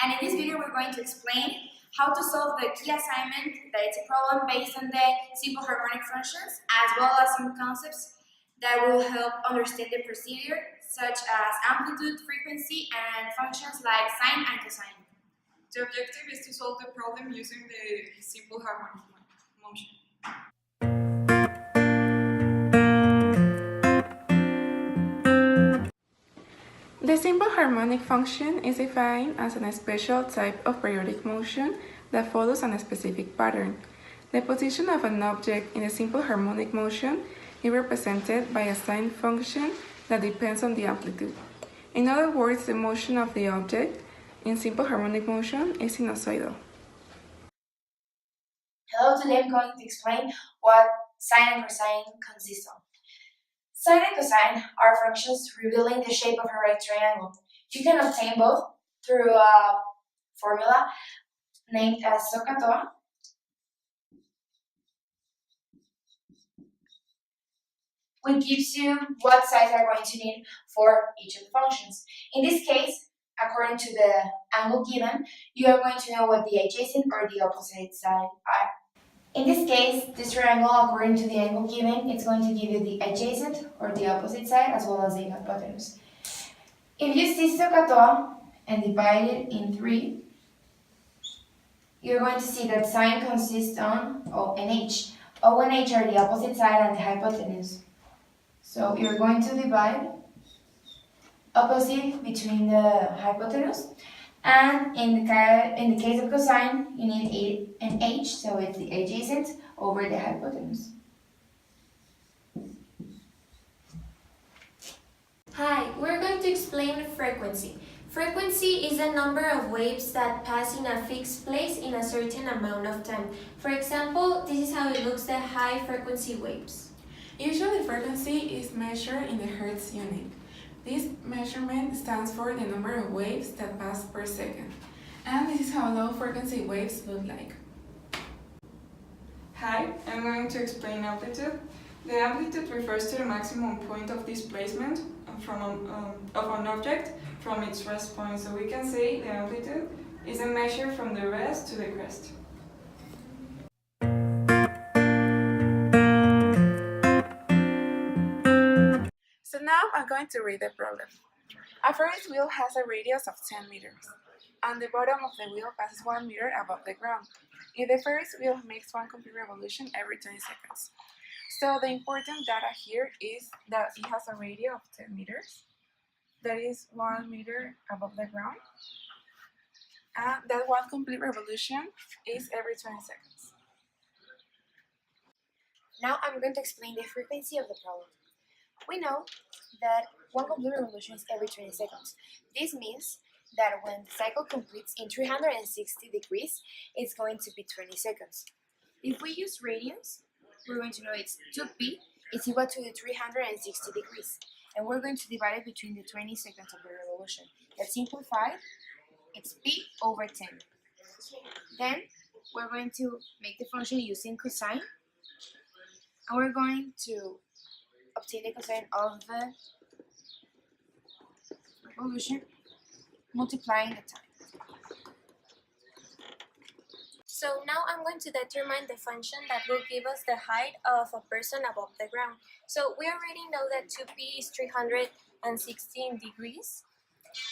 And in this video, we're going to explain how to solve the key assignment, that it's a problem based on the simple harmonic functions, as well as some concepts that will help understand the procedure, such as amplitude, frequency, and functions like sine and cosine. The objective is to solve the problem using the simple harmonic motion. The simple harmonic function is defined as a special type of periodic motion that follows a specific pattern. The position of an object in a simple harmonic motion is represented by a sine function that depends on the amplitude. In other words, the motion of the object in simple harmonic motion is sinusoidal. Hello, today I'm going to explain what sine and cosine consist of. Sine and cosine are functions revealing the shape of a right triangle. You can obtain both through a formula named as SOHCAHTOA, which gives you what sides are going to need for each of the functions. In this case, according to the angle given, you are going to know what the adjacent or the opposite side are. In this case, this triangle, according to the angle given, it's going to give you the adjacent or the opposite side as well as the hypotenuse. If you see SOHCAHTOA and divide it in 3, you're going to see that sine consists on O and H. O and H are the opposite side and the hypotenuse. So you're going to divide opposite between the hypotenuse, and in the case of cosine, you need an H, so it's the adjacent over the hypotenuse. Hi, we're going to explain frequency. Frequency is the number of waves that pass in a fixed place in a certain amount of time. For example, this is how it looks, the high frequency waves. Usually frequency is measured in the Hertz unit. This measurement stands for the number of waves that pass per second. And this is how low frequency waves look like. Hi, I'm going to explain amplitude. The amplitude refers to the maximum point of displacement of an object from its rest point. So we can say the amplitude is a measure from the rest to the crest. So now I'm going to read the problem. A Ferris wheel has a radius of 10 meters, and the bottom of the wheel passes 1 meter above the ground. If the Ferris wheel makes one complete revolution every 20 seconds. So the important data here is that it has a radius of 10 meters, that is 1 meter above the ground, and that one complete revolution is every 20 seconds. Now I'm going to explain the frequency of the problem. We know that one complete revolution is every 20 seconds. This means that when the cycle completes in 360 degrees, it's going to be 20 seconds. If we use radians, we're going to know it's 2p is equal to the 360 degrees. And we're going to divide it between the 20 seconds of the revolution. That's simplified, it's p over 10. Then we're going to make the function using cosine, and we're going to obtain the cosine of the revolution multiplying the time. So now I'm going to determine the function that will give us the height of a person above the ground. So we already know that 2p is 316 degrees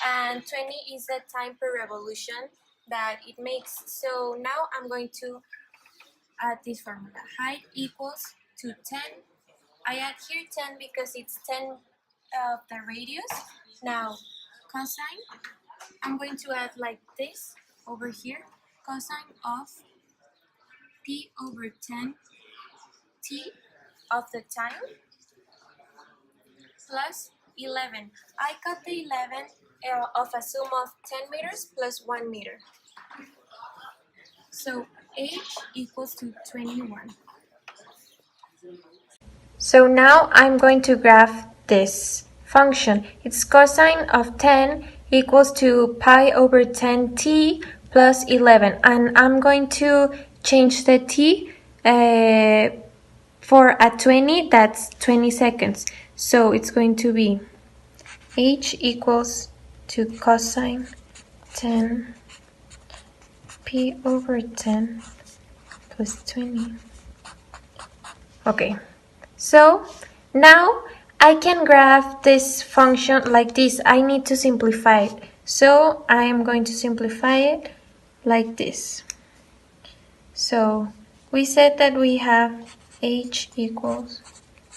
and 20 is the time per revolution that it makes. So now I'm going to add this formula. Height equals to 10. I add here 10 because it's 10 of the radius. Now cosine, I'm going to add like this over here. Cosine of p over 10 t of the time plus 11. I cut the 11 of a sum of 10 meters plus 1 meter. So h equals to 21. So now I'm going to graph this function. Its cosine of 10 equals to pi over 10t plus 11, and I'm going to change the t for a 20, that's 20 seconds. So it's going to be h equals to cosine 10 p over 10 plus 20. Okay, so now I can graph this function like this. I need to simplify it. So I am going to simplify it like this. So we said that we have h equals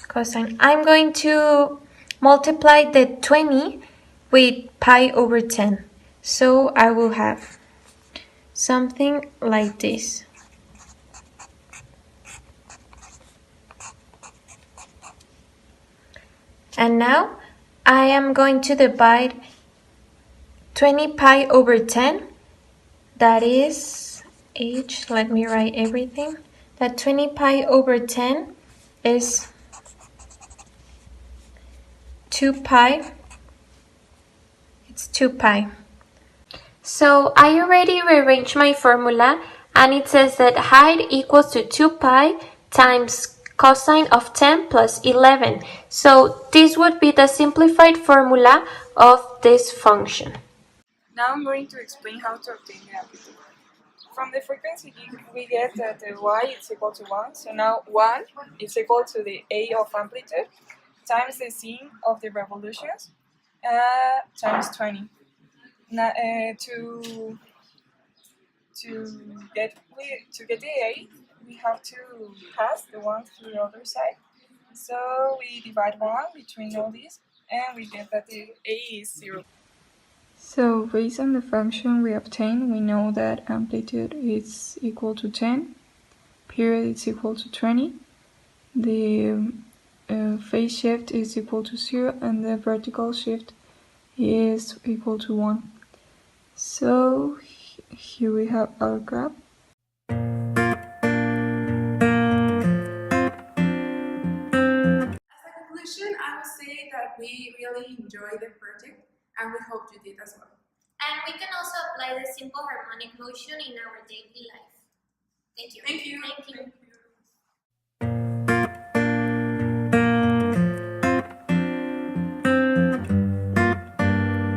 cosine. I'm going to multiply the 20 with pi over 10. So I will have something like this. And now I am going to divide 20 pi over 10. That is h. Let me write everything. That 20 pi over 10 is 2 pi. It's 2 pi. So I already rearranged my formula, and it says that height equals to 2 pi times cosine of 10 plus 11. So this would be the simplified formula of this function. Now I'm going to explain how to obtain the amplitude. From the frequency, we get that the y is equal to 1. So now 1 is equal to the a of amplitude times the c of the revolutions times 20. Now, to get the a, we have to pass the 1 to the other side. So we divide 1 between all these, and we get that the a is 0. So based on the function we obtained, we know that amplitude is equal to 10, period is equal to 20, the phase shift is equal to 0, and the vertical shift is equal to 1. So here we have our graph. As a conclusion, I would say that we really enjoyed the project, and we hope you did as well. And we can also apply the simple harmonic motion in our daily life. Thank you. Thank you. Thank you.